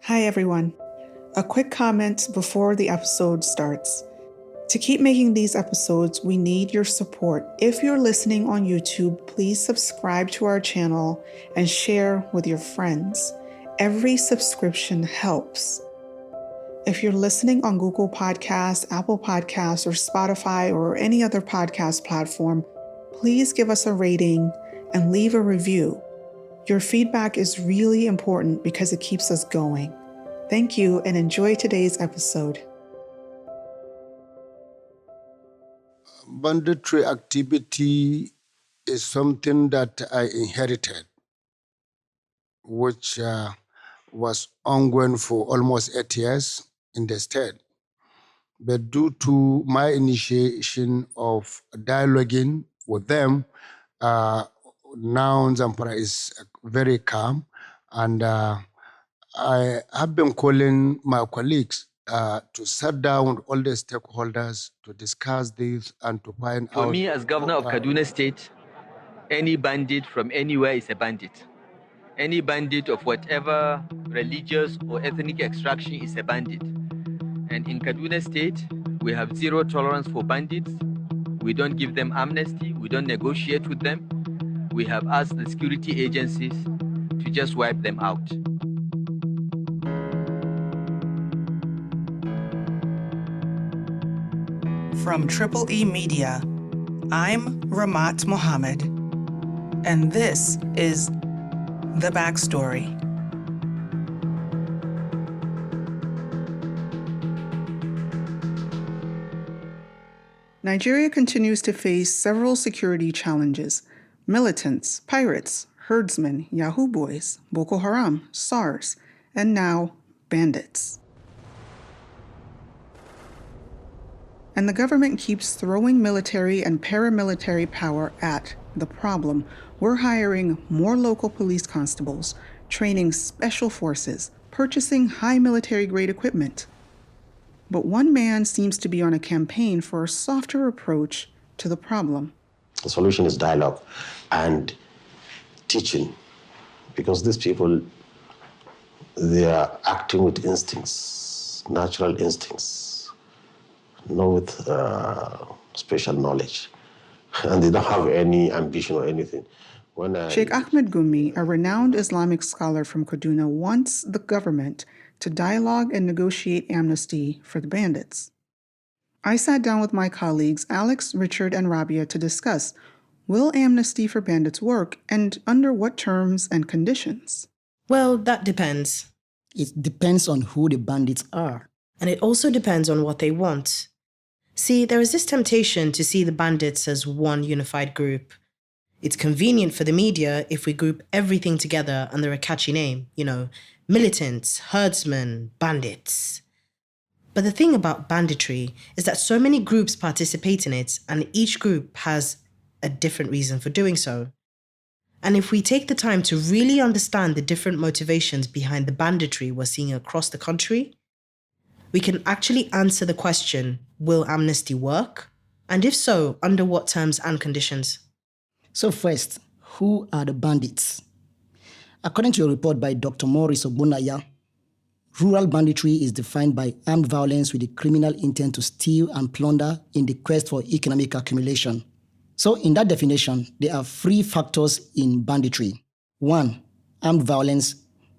Hi everyone. A quick comment before the episode starts. To keep making these episodes, we need your support. If you're listening on YouTube, please subscribe to our channel and share with your friends. Every subscription helps. If you're listening on Google Podcasts, Apple Podcasts, or Spotify, or any other podcast platform, please give us a rating and leave a review. Your feedback is really important because it keeps us going. Thank you and enjoy today's episode. Banditry activity is something that I inherited, which was ongoing for almost 8 years in the state. But due to my initiation of dialoguing with them, now Zamfara is very calm, and I have been calling my colleagues to sit down with all the stakeholders to discuss this and to find out. For me, as governor of Kaduna State, any bandit from anywhere is a bandit. Any bandit of whatever religious or ethnic extraction is a bandit. And in Kaduna State, we have zero tolerance for bandits. We don't give them amnesty. We don't negotiate with them. We have asked the security agencies to just wipe them out. From Triple E Media, I'm Rahmat Muhammad, and this is The Backstory. Nigeria continues to face several security challenges: militants, pirates, herdsmen, yahoo boys, Boko Haram, SARS, and now bandits. And the government keeps throwing military and paramilitary power at the problem. We're hiring more local police constables, training special forces, purchasing high military-grade equipment. But one man seems to be on a campaign for a softer approach to the problem. The solution is dialogue and teaching, because these people, they are acting with instincts, natural instincts, not with special knowledge, and they don't have any ambition or anything. Sheikh Ahmed Gumi, a renowned Islamic scholar from Kaduna, wants the government to dialogue and negotiate amnesty for the bandits. I sat down with my colleagues Alex, Richard, and Rabia to discuss, will amnesty for bandits work, and under what terms and conditions? Well, that depends. It depends on who the bandits are. And it also depends on what they want. See, there is this temptation to see the bandits as one unified group. It's convenient for the media if we group everything together under a catchy name, militants, herdsmen, bandits. But the thing about banditry is that so many groups participate in it, and each group has a different reason for doing so. And if we take the time to really understand the different motivations behind the banditry we're seeing across the country, we can actually answer the question, will amnesty work? And if so, under what terms and conditions? So first, who are the bandits? According to a report by Dr. Maurice Ogbonnaya, rural banditry is defined by armed violence with the criminal intent to steal and plunder in the quest for economic accumulation. So in that definition, there are 3 factors in banditry. 1, armed violence.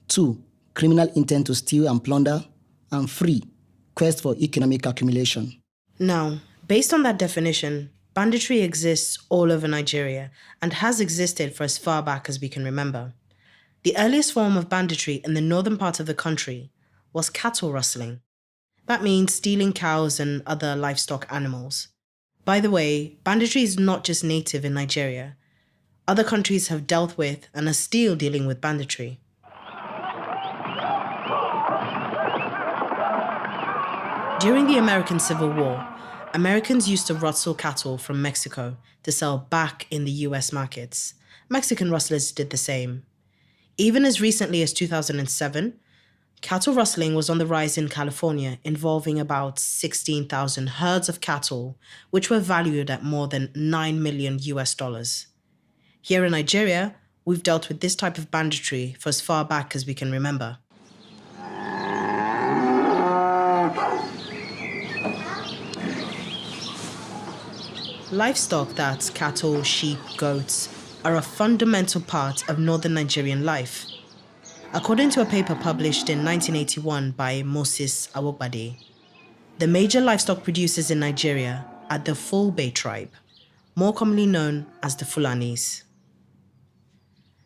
2, criminal intent to steal and plunder. And 3, quest for economic accumulation. Now, based on that definition, banditry exists all over Nigeria and has existed for as far back as we can remember. The earliest form of banditry in the northern part of the country was cattle rustling. That means stealing cows and other livestock animals. By the way, banditry is not just native in Nigeria. Other countries have dealt with and are still dealing with banditry. During the American Civil War, Americans used to rustle cattle from Mexico to sell back in the US markets. Mexican rustlers did the same. Even as recently as 2007, cattle rustling was on the rise in California, involving about 16,000 herds of cattle, which were valued at more than $9 million US. Here in Nigeria, we've dealt with this type of banditry for as far back as we can remember. Livestock, that's cattle, sheep, goats, are a fundamental part of northern Nigerian life. According to a paper published in 1981 by Moses Awogbade, the major livestock producers in Nigeria are the Fulbe tribe, more commonly known as the Fulanis.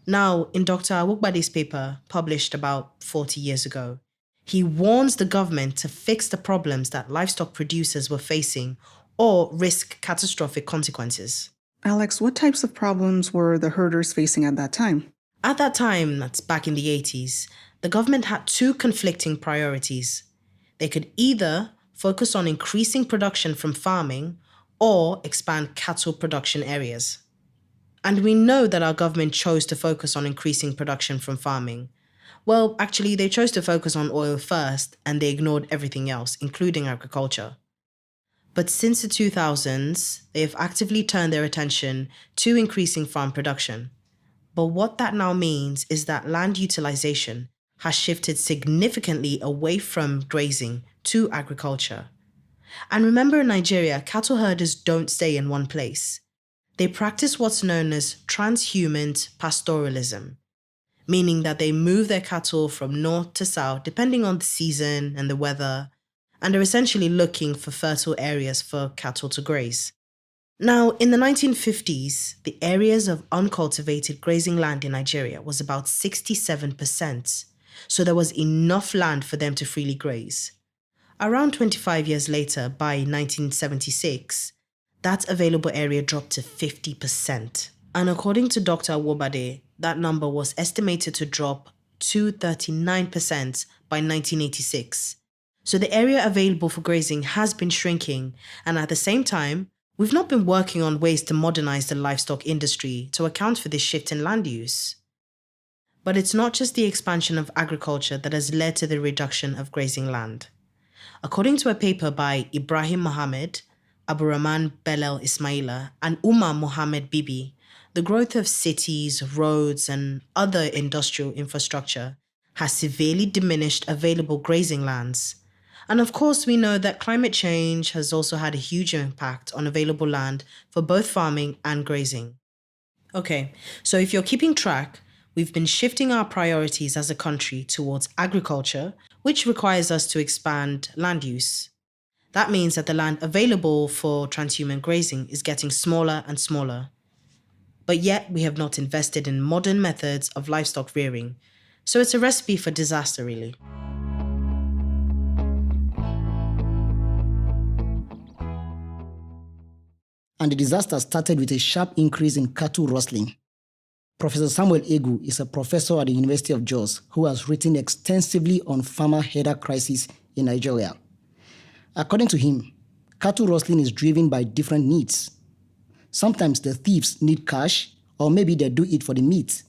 Now, in Dr. Awogbade's paper, published about 40 years ago, he warns the government to fix the problems that livestock producers were facing or risk catastrophic consequences. Alex, what types of problems were the herders facing at that time? At that time, that's back in the 80s, the government had two conflicting priorities. They could either focus on increasing production from farming or expand cattle production areas. And we know that our government chose to focus on increasing production from farming. Well, actually, they chose to focus on oil first, and they ignored everything else, including agriculture. But since the 2000s, they have actively turned their attention to increasing farm production. But what that now means is that land utilization has shifted significantly away from grazing to agriculture. And remember, in Nigeria, cattle herders don't stay in one place. They practice what's known as transhuman pastoralism, meaning that they move their cattle from north to south depending on the season and the weather, and are essentially looking for fertile areas for cattle to graze. Now, in the 1950s, the areas of uncultivated grazing land in Nigeria was about 67%, so there was enough land for them to freely graze. Around 25 years later, by 1976, that available area dropped to 50%. And according to Dr. Awobade, that number was estimated to drop to 39% by 1986. So the area available for grazing has been shrinking, and at the same time, we've not been working on ways to modernize the livestock industry to account for this shift in land use. But it's not just the expansion of agriculture that has led to the reduction of grazing land. According to a paper by Ibrahim Mohammed, Abdurrahman Belal Ismaila, and Umar Mohammed Bibi, the growth of cities, roads, and other industrial infrastructure has severely diminished available grazing lands. And of course, we know that climate change has also had a huge impact on available land for both farming and grazing. Okay, so if you're keeping track, we've been shifting our priorities as a country towards agriculture, which requires us to expand land use. That means that the land available for transhuman grazing is getting smaller and smaller. But yet, we have not invested in modern methods of livestock rearing. So it's a recipe for disaster, really. And the disaster started with a sharp increase in cattle rustling. Professor Samuel Egu is a professor at the University of Jos who has written extensively on farmer herder crisis in Nigeria. According to him, cattle rustling is driven by different needs. Sometimes the thieves need cash, or maybe they do it for the meat,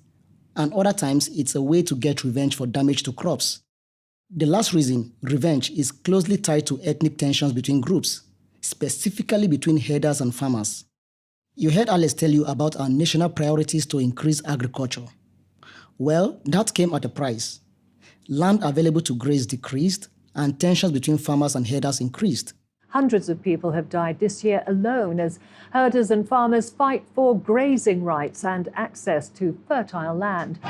and other times it's a way to get revenge for damage to crops. The last reason, revenge, is closely tied to ethnic tensions between groups, specifically between herders and farmers. You heard Alex tell you about our national priorities to increase agriculture. Well, that came at a price. Land available to graze decreased, and tensions between farmers and herders increased. Hundreds of people have died this year alone as herders and farmers fight for grazing rights and access to fertile land.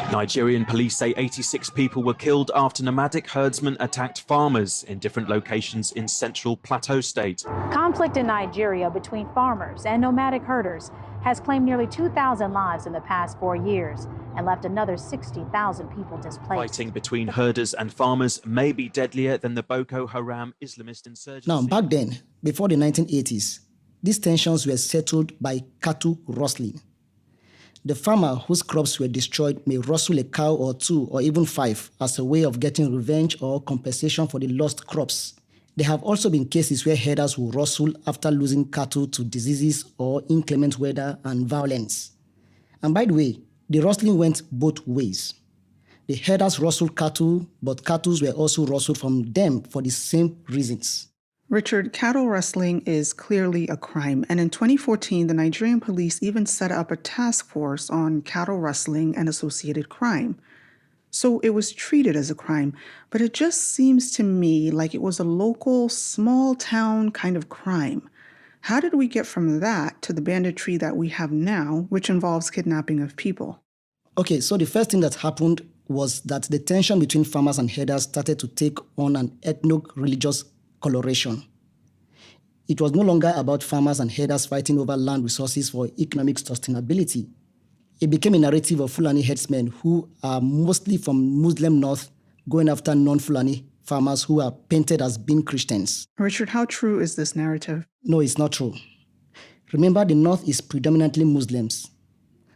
Nigerian police say 86 people were killed after nomadic herdsmen attacked farmers in different locations in central Plateau State. Conflict in Nigeria between farmers and nomadic herders has claimed nearly 2,000 lives in the past 4 years and left another 60,000 people displaced. Fighting between herders and farmers may be deadlier than the Boko Haram Islamist insurgency. Now, back then, before the 1980s, these tensions were settled by cattle rustling. The farmer whose crops were destroyed may rustle a cow or two or even 5 as a way of getting revenge or compensation for the lost crops. There have also been cases where herders will rustle after losing cattle to diseases or inclement weather and violence. And by the way, the rustling went both ways. The herders rustled cattle, but cattle were also rustled from them for the same reasons. Richard, cattle rustling is clearly a crime, and in 2014, the Nigerian police even set up a task force on cattle rustling and associated crime. So it was treated as a crime, but it just seems to me like it was a local, small town kind of crime. How did we get from that to the banditry that we have now, which involves kidnapping of people? Okay, so the first thing that happened was that the tension between farmers and herders started to take on an ethno-religious coloration. It was no longer about farmers and herders fighting over land resources for economic sustainability. It became a narrative of Fulani herdsmen who are mostly from Muslim North going after non-Fulani farmers who are painted as being Christians. Richard, how true is this narrative? No, it's not true. Remember, the North is predominantly Muslims.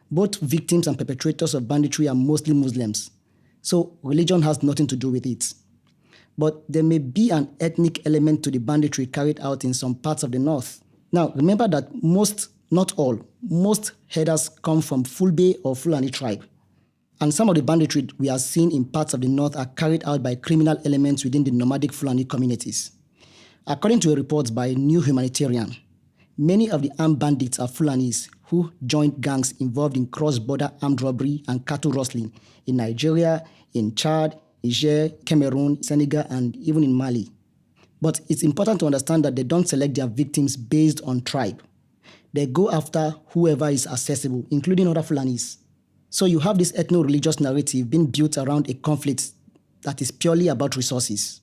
Both victims and perpetrators of banditry are mostly Muslims. So religion has nothing to do with it. But there may be an ethnic element to the banditry carried out in some parts of the North. Now, remember that most herders come from Fulbe or Fulani tribe. And some of the banditry we are seeing in parts of the North are carried out by criminal elements within the nomadic Fulani communities. According to a report by New Humanitarian, many of the armed bandits are Fulanis who joined gangs involved in cross-border armed robbery and cattle rustling in Nigeria, in Chad, Niger, Cameroon, Senegal, and even in Mali. But it's important to understand that they don't select their victims based on tribe. They go after whoever is accessible, including other Fulanis. So you have this ethno-religious narrative being built around a conflict that is purely about resources.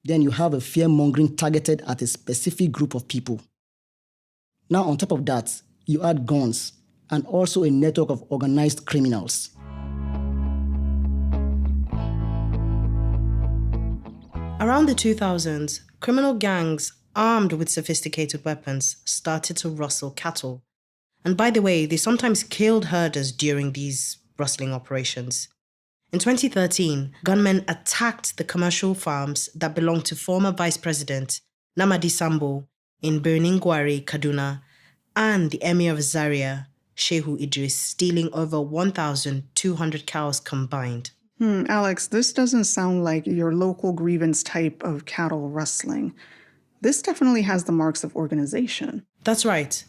Then you have a fear-mongering targeted at a specific group of people. Now, on top of that, you add guns and also a network of organized criminals. Around the 2000s, criminal gangs armed with sophisticated weapons started to rustle cattle. And by the way, they sometimes killed herders during these rustling operations. In 2013, gunmen attacked the commercial farms that belonged to former Vice President Namadi Sambo in Birnin Gwari, Kaduna, and the Emir of Zaria, Shehu Idris, stealing over 1,200 cows combined. Alex, this doesn't sound like your local grievance type of cattle rustling. This definitely has the marks of organization. That's right.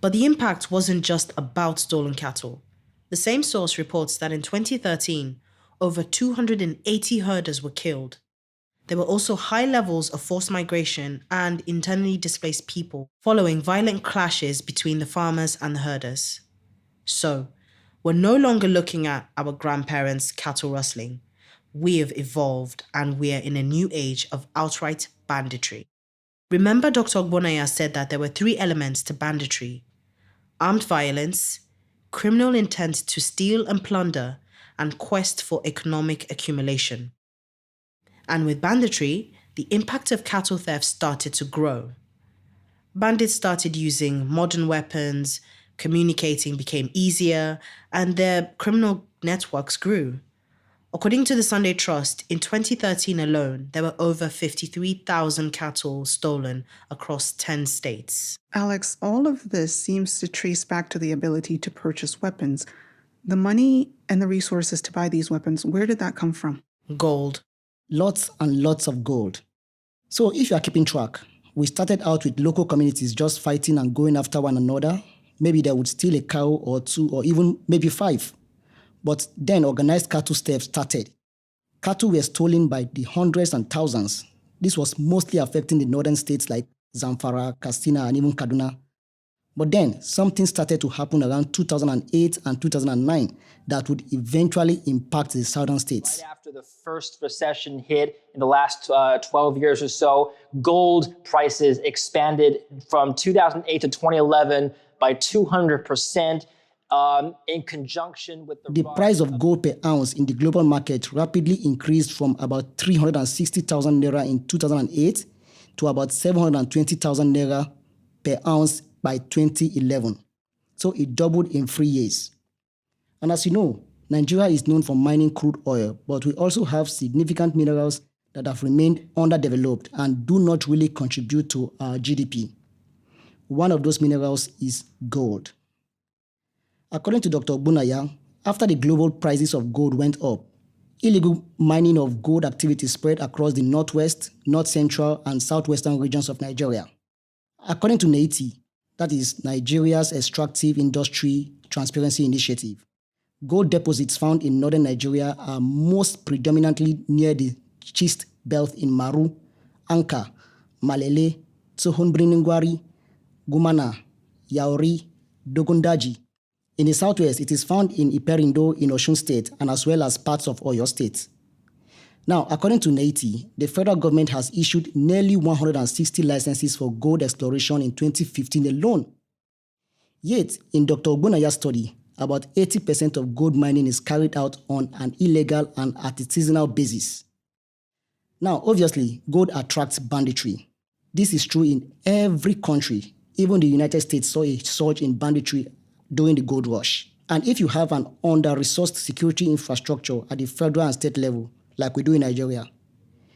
But the impact wasn't just about stolen cattle. The same source reports that in 2013, over 280 herders were killed. There were also high levels of forced migration and internally displaced people following violent clashes between the farmers and the herders. So, we're no longer looking at our grandparents' cattle rustling. We have evolved and we're in a new age of outright banditry. Remember Dr. Ogbonaya said that there were 3 elements to banditry: armed violence, criminal intent to steal and plunder, and quest for economic accumulation. And with banditry, the impact of cattle theft started to grow. Bandits started using modern weapons, communicating became easier, and their criminal networks grew. According to the Sunday Trust, in 2013 alone, there were over 53,000 cattle stolen across 10 states. Alex, all of this seems to trace back to the ability to purchase weapons. The money and the resources to buy these weapons, where did that come from? Gold. Lots and lots of gold. So if you are keeping track, we started out with local communities just fighting and going after one another. Maybe they would steal a cow or 2 or even maybe 5. But then organized cattle theft started. Cattle were stolen by the hundreds and thousands. This was mostly affecting the northern states like Zamfara, Katsina, and even Kaduna. But then something started to happen around 2008 and 2009 that would eventually impact the southern states. Right after the first recession hit in the last 12 years or so, gold prices expanded from 2008 to 2011 by 200%. In conjunction with the price of gold per ounce in the global market rapidly increased from about 360,000 naira in 2008 to about 720,000 naira per ounce by 2011. So it doubled in 3 years. And as you know, Nigeria is known for mining crude oil, but we also have significant minerals that have remained underdeveloped and do not really contribute to our GDP. One of those minerals is gold. According to Dr. Ogbonaya, after the global prices of gold went up, illegal mining of gold activity spread across the northwest, north central, and southwestern regions of Nigeria. According to NAITI, that is Nigeria's Extractive Industry Transparency Initiative, gold deposits found in northern Nigeria are most predominantly near the schist belt in Maru, Anka, Malele, Tsohon Birnin Gwari, Gumana, Yauri, Dogondaji. In the southwest, it is found in Iperindo in Osun State and as well as parts of Oyo State. Now, according to NAITI, the federal government has issued nearly 160 licenses for gold exploration in 2015 alone. Yet, in Dr. Ogbonaya's study, about 80% of gold mining is carried out on an illegal and artisanal basis. Now, obviously, gold attracts banditry. This is true in every country. Even the United States saw a surge in banditry during the gold rush. And if you have an under-resourced security infrastructure at the federal and state level, like we do in Nigeria,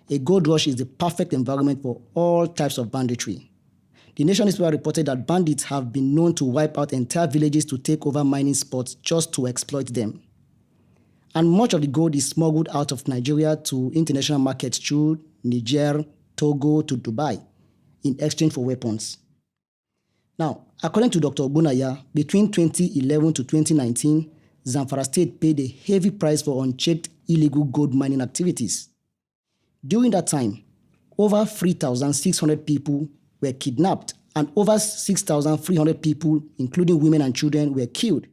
a gold rush is the perfect environment for all types of banditry. The Nation newspaper reported that bandits have been known to wipe out entire villages to take over mining spots just to exploit them. And much of the gold is smuggled out of Nigeria to international markets through Niger, Togo to Dubai in exchange for weapons. Now, according to Dr. Ogbonaya, between 2011 to 2019, Zamfara State paid a heavy price for unchecked illegal gold mining activities. During that time, over 3,600 people were kidnapped and over 6,300 people, including women and children, were killed.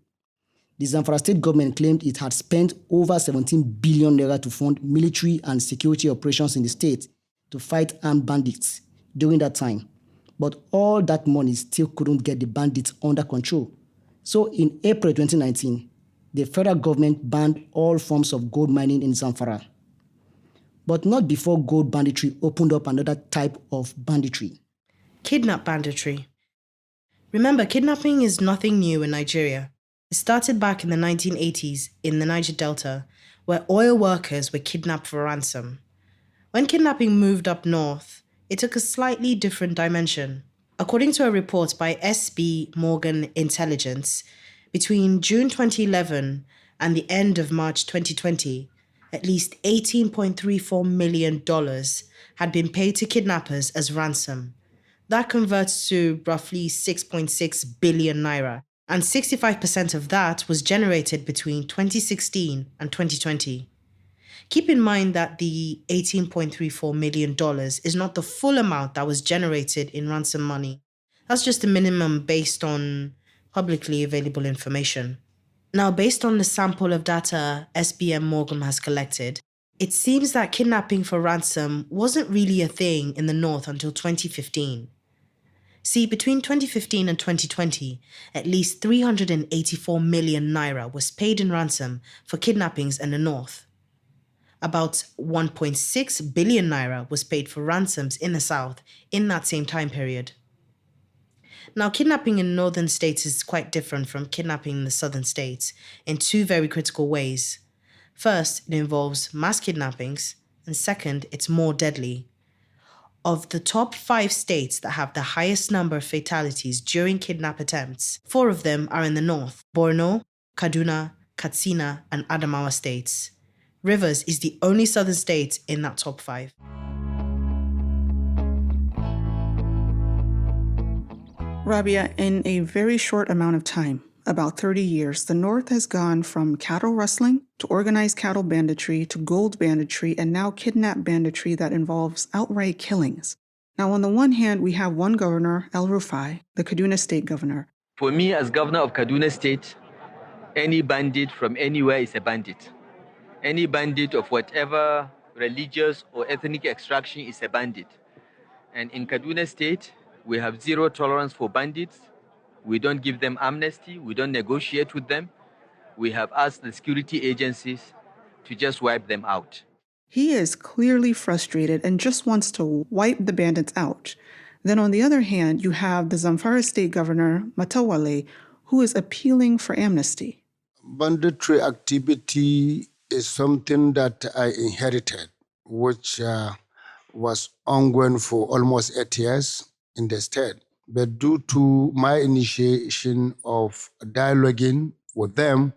The Zamfara State government claimed it had spent over 17 billion naira to fund military and security operations in the state to fight armed bandits during that time. But all that money still couldn't get the bandits under control. So in April 2019, the federal government banned all forms of gold mining in Zamfara. But not before gold banditry opened up another type of banditry. Kidnap banditry. Remember, kidnapping is nothing new in Nigeria. It started back in the 1980s in the Niger Delta, where oil workers were kidnapped for ransom. When kidnapping moved up north, it took a slightly different dimension. According to a report by SB Morgan Intelligence, between June 2011 and the end of March 2020, at least $18.34 million had been paid to kidnappers as ransom. That converts to roughly 6.6 billion naira, and 65% of that was generated between 2016 and 2020. Keep in mind that the $18.34 million is not the full amount that was generated in ransom money. That's just the minimum based on publicly available information. Now, based on the sample of data SBM Morgan has collected, it seems that kidnapping for ransom wasn't really a thing in the north until 2015. See, between 2015 and 2020, at least 384 million naira was paid in ransom for kidnappings in the north. About 1.6 billion naira was paid for ransoms in the south in that same time period. Now, kidnapping in northern states is quite different from kidnapping in the southern states in two very critical ways. First, it involves mass kidnappings, and second, it's more deadly. Of the top 5 states that have the highest number of fatalities during kidnap attempts, 4 of them are in the north: Borno, Kaduna, Katsina, and Adamawa states. Rivers is the only southern state in that top 5. Rabia, in a very short amount of time, about 30 years, the North has gone from cattle rustling to organized cattle banditry to gold banditry and now kidnap banditry that involves outright killings. Now, on the one hand, we have one governor, El Rufai, the Kaduna state governor. For me, as governor of Kaduna State, any bandit from anywhere is a bandit. Any bandit of whatever religious or ethnic extraction is a bandit. And in Kaduna State, we have zero tolerance for bandits. We don't give them amnesty. We don't negotiate with them. We have asked the security agencies to just wipe them out. He is clearly frustrated and just wants to wipe the bandits out. Then on the other hand, you have the Zamfara state governor, Matawale, who is appealing for amnesty. Banditry activity is something that I inherited, which was ongoing for almost 8 years in the state. But due to my initiation of dialoguing with them,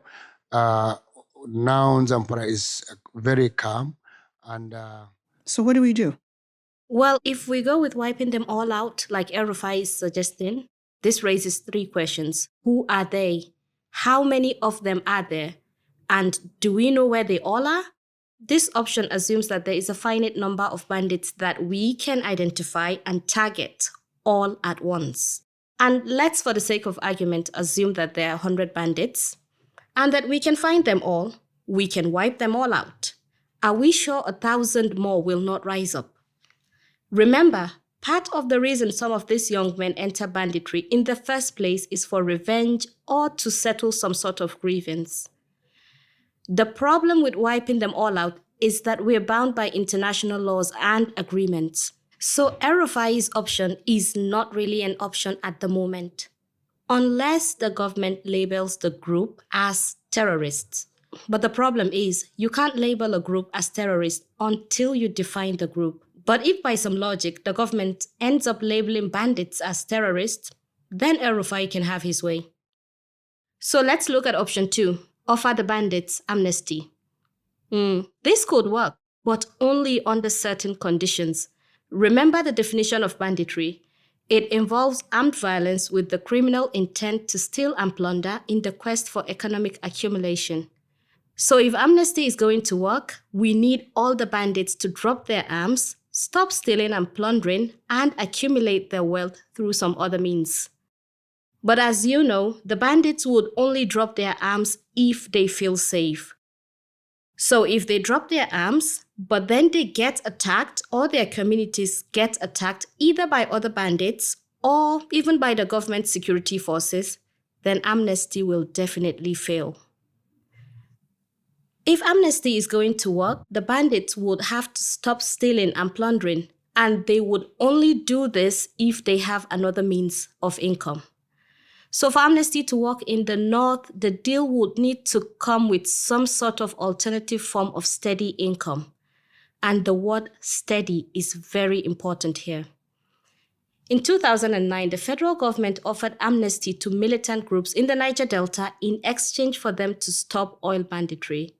now Zamfara is very calm. And So what do we do? Well, if we go with wiping them all out, like El Rufai is suggesting, this raises 3 questions. Who are they? How many of them are there? And do we know where they all are? This option assumes that there is a finite number of bandits that we can identify and target all at once. And let's, for the sake of argument, assume that there are 100 bandits and that we can find them all. We can wipe them all out. Are we sure 1,000 more will not rise up? Remember, part of the reason some of these young men enter banditry in the first place is for revenge or to settle some sort of grievance. The problem with wiping them all out is that we're bound by international laws and agreements. So El-Rufai's option is not really an option at the moment, unless the government labels the group as terrorists. But the problem is, you can't label a group as terrorist until you define the group. But if by some logic the government ends up labeling bandits as terrorists, then El-Rufai can have his way. So let's look at option 2, offer the bandits amnesty. This could work, but only under certain conditions. Remember the definition of banditry. It involves armed violence with the criminal intent to steal and plunder in the quest for economic accumulation. So if amnesty is going to work, we need all the bandits to drop their arms, stop stealing and plundering, and accumulate their wealth through some other means. But as you know, the bandits would only drop their arms if they feel safe. So if they drop their arms, but then they get attacked or their communities get attacked either by other bandits or even by the government security forces, then amnesty will definitely fail. If amnesty is going to work, the bandits would have to stop stealing and plundering, and they would only do this if they have another means of income. So for amnesty to work in the north, the deal would need to come with some sort of alternative form of steady income. And the word steady is very important here. In 2009, the federal government offered amnesty to militant groups in the Niger Delta in exchange for them to stop oil banditry.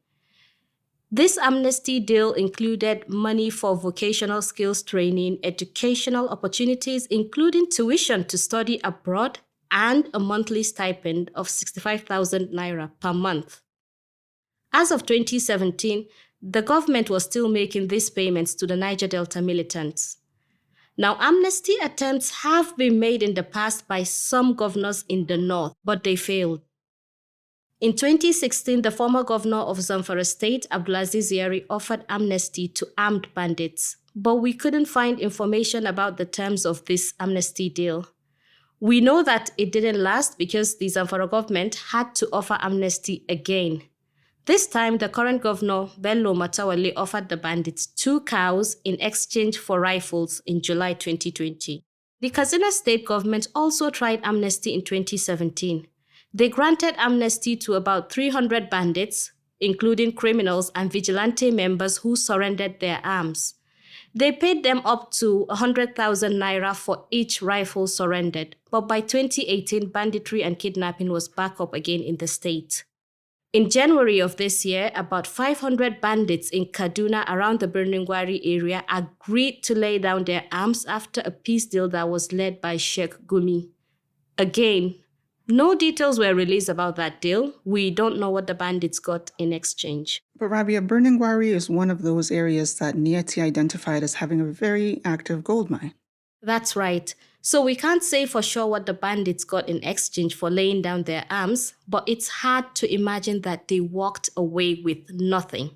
This amnesty deal included money for vocational skills training, educational opportunities, including tuition to study abroad, and a monthly stipend of 65,000 naira per month. As of 2017, the government was still making these payments to the Niger Delta militants. Now, amnesty attempts have been made in the past by some governors in the north, but they failed. In 2016, the former governor of Zamfara State, Abdulaziz Yari, offered amnesty to armed bandits, but we couldn't find information about the terms of this amnesty deal. We know that it didn't last because the Zamfara government had to offer amnesty again. This time, the current governor, Bello Matawale, offered the bandits 2 cows in exchange for rifles in July 2020. The Kaduna state government also tried amnesty in 2017. They granted amnesty to about 300 bandits, including criminals and vigilante members who surrendered their arms. They paid them up to 100,000 naira for each rifle surrendered, but by 2018, banditry and kidnapping was back up again in the state. In January of this year, about 500 bandits in Kaduna around the Birningwari area agreed to lay down their arms after a peace deal that was led by Sheikh Gumi. Again, no details were released about that deal. We don't know what the bandits got in exchange. But Rabia, Birningwari is one of those areas that Nieti identified as having a very active gold mine. That's right. So we can't say for sure what the bandits got in exchange for laying down their arms, but it's hard to imagine that they walked away with nothing.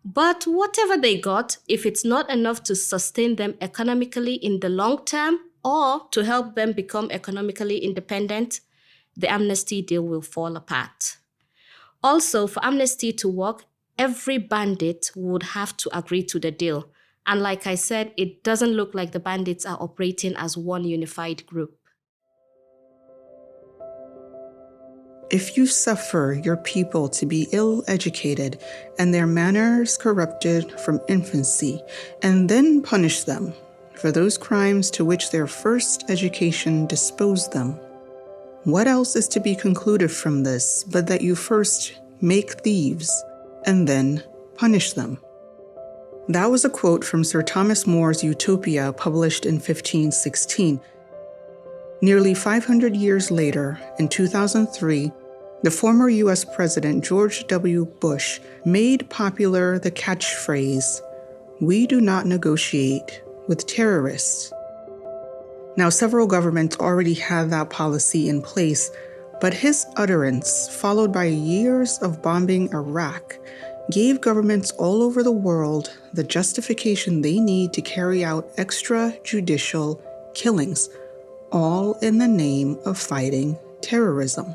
But whatever they got, if it's not enough to sustain them economically in the long term or to help them become economically independent, the amnesty deal will fall apart. Also, for amnesty to work, every bandit would have to agree to the deal. And like I said, it doesn't look like the bandits are operating as one unified group. If you suffer your people to be ill-educated and their manners corrupted from infancy, and then punish them for those crimes to which their first education disposed them, what else is to be concluded from this but that you first make thieves and then punish them? That was a quote from Sir Thomas More's Utopia, published in 1516. Nearly 500 years later, in 2003, the former U.S. President George W. Bush made popular the catchphrase, "We do not negotiate with terrorists." Now, several governments already had that policy in place, but his utterance, followed by years of bombing Iraq, gave governments all over the world the justification they need to carry out extrajudicial killings, all in the name of fighting terrorism.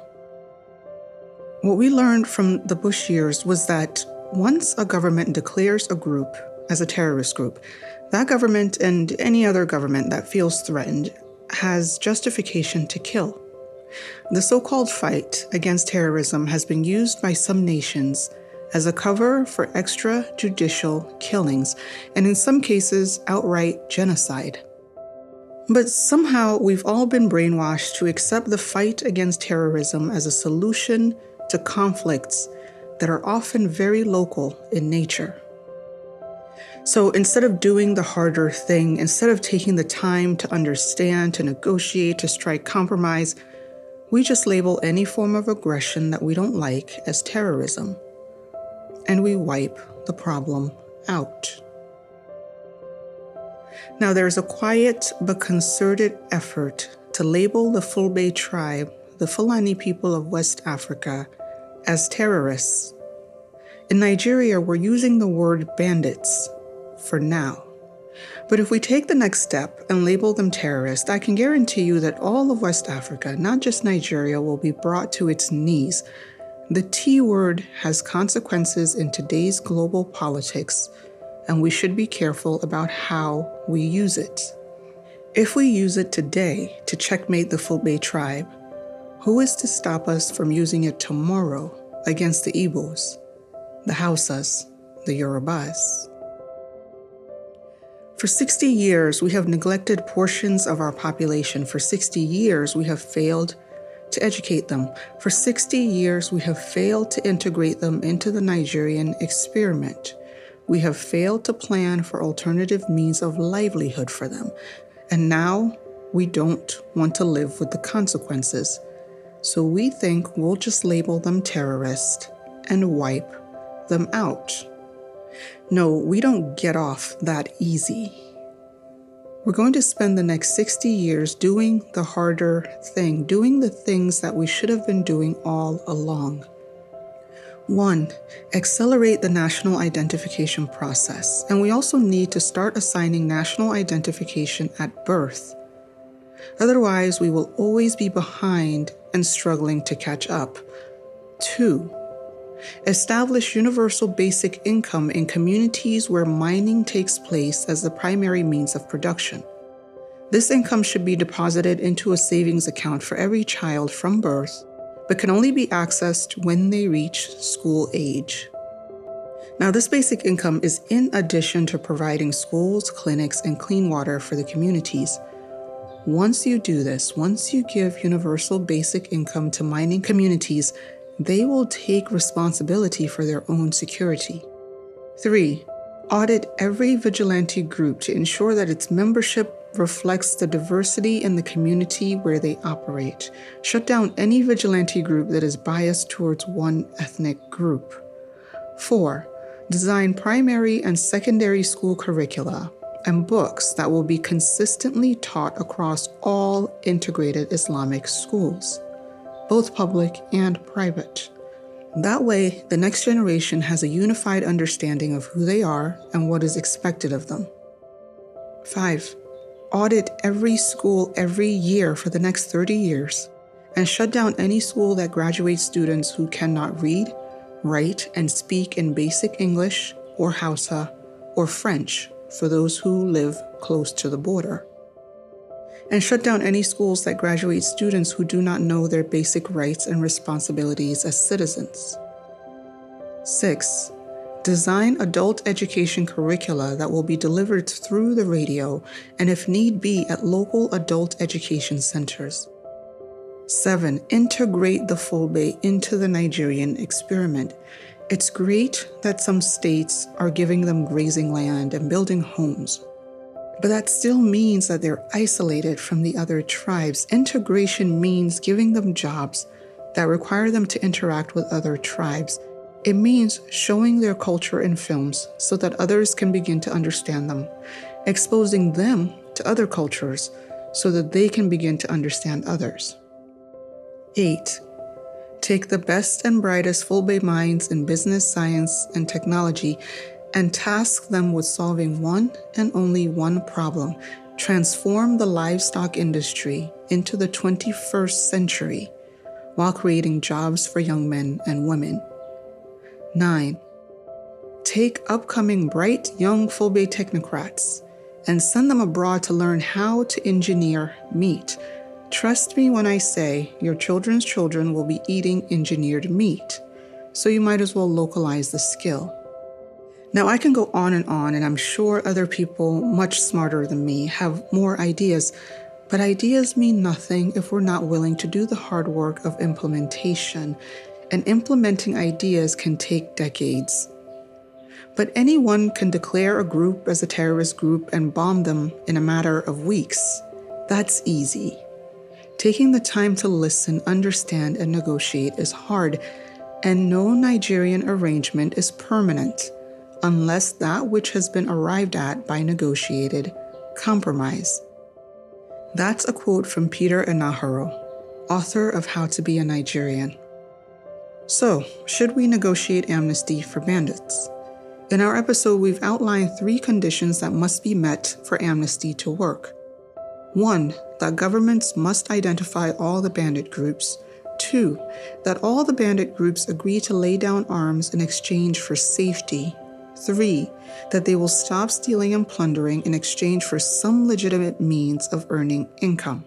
What we learned from the Bush years was that once a government declares a group as a terrorist group, that government and any other government that feels threatened has justification to kill. The so-called fight against terrorism has been used by some nations as a cover for extrajudicial killings, and in some cases, outright genocide. But somehow we've all been brainwashed to accept the fight against terrorism as a solution to conflicts that are often very local in nature. So instead of doing the harder thing, instead of taking the time to understand, to negotiate, to strike compromise, we just label any form of aggression that we don't like as terrorism, and we wipe the problem out. Now, there's a quiet but concerted effort to label the Fulbe tribe, the Fulani people of West Africa, as terrorists. In Nigeria, we're using the word bandits for now. But if we take the next step and label them terrorists, I can guarantee you that all of West Africa, not just Nigeria, will be brought to its knees. The T word has consequences in today's global politics, and we should be careful about how we use it. If we use it today to checkmate the Fulbe tribe, who is to stop us from using it tomorrow against the Igbos, the Hausas, the Yorubas? For 60 years, we have neglected portions of our population. For 60 years, we have failed to educate them. For 60 years, we have failed to integrate them into the Nigerian experiment. We have failed to plan for alternative means of livelihood for them. And now we don't want to live with the consequences. So we think we'll just label them terrorists and wipe them out. No, we don't get off that easy. We're going to spend the next 60 years doing the harder thing, doing the things that we should have been doing all along. 1, accelerate the national identification process. And we also need to start assigning national identification at birth. Otherwise, we will always be behind and struggling to catch up. 2, establish universal basic income in communities where mining takes place as the primary means of production. This income should be deposited into a savings account for every child from birth, but can only be accessed when they reach school age. Now, this basic income is in addition to providing schools, clinics, and clean water for the communities. Once you do this, once you give universal basic income to mining communities, they will take responsibility for their own security. 3, audit every vigilante group to ensure that its membership reflects the diversity in the community where they operate. Shut down any vigilante group that is biased towards one ethnic group. 4, design primary and secondary school curricula and books that will be consistently taught across all integrated Islamic schools, both public and private. That way, the next generation has a unified understanding of who they are and what is expected of them. 5, audit every school every year for the next 30 years and shut down any school that graduates students who cannot read, write, and speak in basic English or Hausa or French for those who live close to the border. And shut down any schools that graduate students who do not know their basic rights and responsibilities as citizens. 6, design adult education curricula that will be delivered through the radio and, if need be, at local adult education centers. 7, integrate the Fulbe into the Nigerian experiment. It's great that some states are giving them grazing land and building homes, but that still means that they're isolated from the other tribes. Integration means giving them jobs that require them to interact with other tribes. It means showing their culture in films so that others can begin to understand them, exposing them to other cultures so that they can begin to understand others. 8. Take the best and brightest Fulbe minds in business, science, and technology and task them with solving one and only one problem: transform the livestock industry into the 21st century while creating jobs for young men and women. 9. Take upcoming bright young Fulbe technocrats and send them abroad to learn how to engineer meat. Trust me when I say your children's children will be eating engineered meat, so you might as well localize the skill. Now, I can go on, and I'm sure other people much smarter than me have more ideas, but ideas mean nothing if we're not willing to do the hard work of implementation, and implementing ideas can take decades. But anyone can declare a group as a terrorist group and bomb them in a matter of weeks. That's easy. Taking the time to listen, understand, and negotiate is hard, and no Nigerian arrangement is permanent unless that which has been arrived at by negotiated compromise. That's a quote from Peter Enahoro, author of How to Be a Nigerian. So, should we negotiate amnesty for bandits? In our episode, we've outlined 3 conditions that must be met for amnesty to work. 1. That governments must identify all the bandit groups. 2. That all the bandit groups agree to lay down arms in exchange for safety. 3. That they will stop stealing and plundering in exchange for some legitimate means of earning income.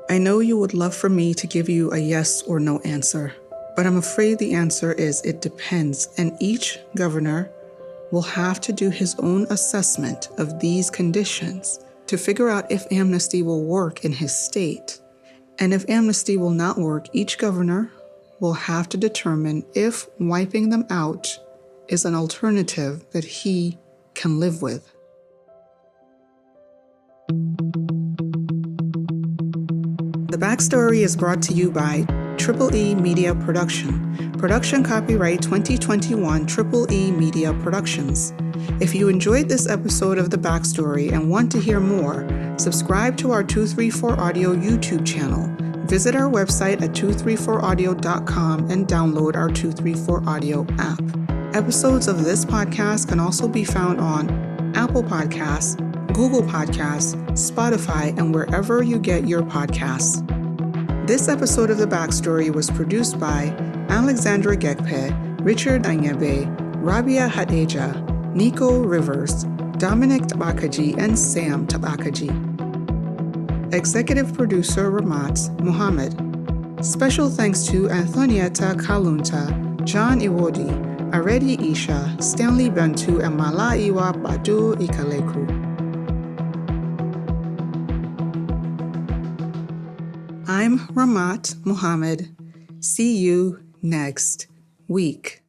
I know you would love for me to give you a yes or no answer, but I'm afraid the answer is it depends, and each governor will have to do his own assessment of these conditions to figure out if amnesty will work in his state. And if amnesty will not work, each governor will have to determine if wiping them out is an alternative that he can live with. The Backstory is brought to you by E Media Production. Production copyright 2021 E Media Productions. If you enjoyed this episode of The Backstory and want to hear more, subscribe to our 234 Audio YouTube channel. Visit our website at 234audio.com and download our 234 Audio app. Episodes of this podcast can also be found on Apple Podcasts, Google Podcasts, Spotify, and wherever you get your podcasts. This episode of The Backstory was produced by Alexandra Gekpe, Richard Anyebe, Rabia Hadejia, Nico Rivers, Dominic Tabakaji, and Sam Tabakaji. Executive producer Rahmat Muhammad. Special thanks to Anthonieta, Kalunta, John Iwodi, Aredi, Isha, Stanley, Bentu, and Malaiwa Gbado, Ikaleku. I'm Rahmat Muhammad. See you next week.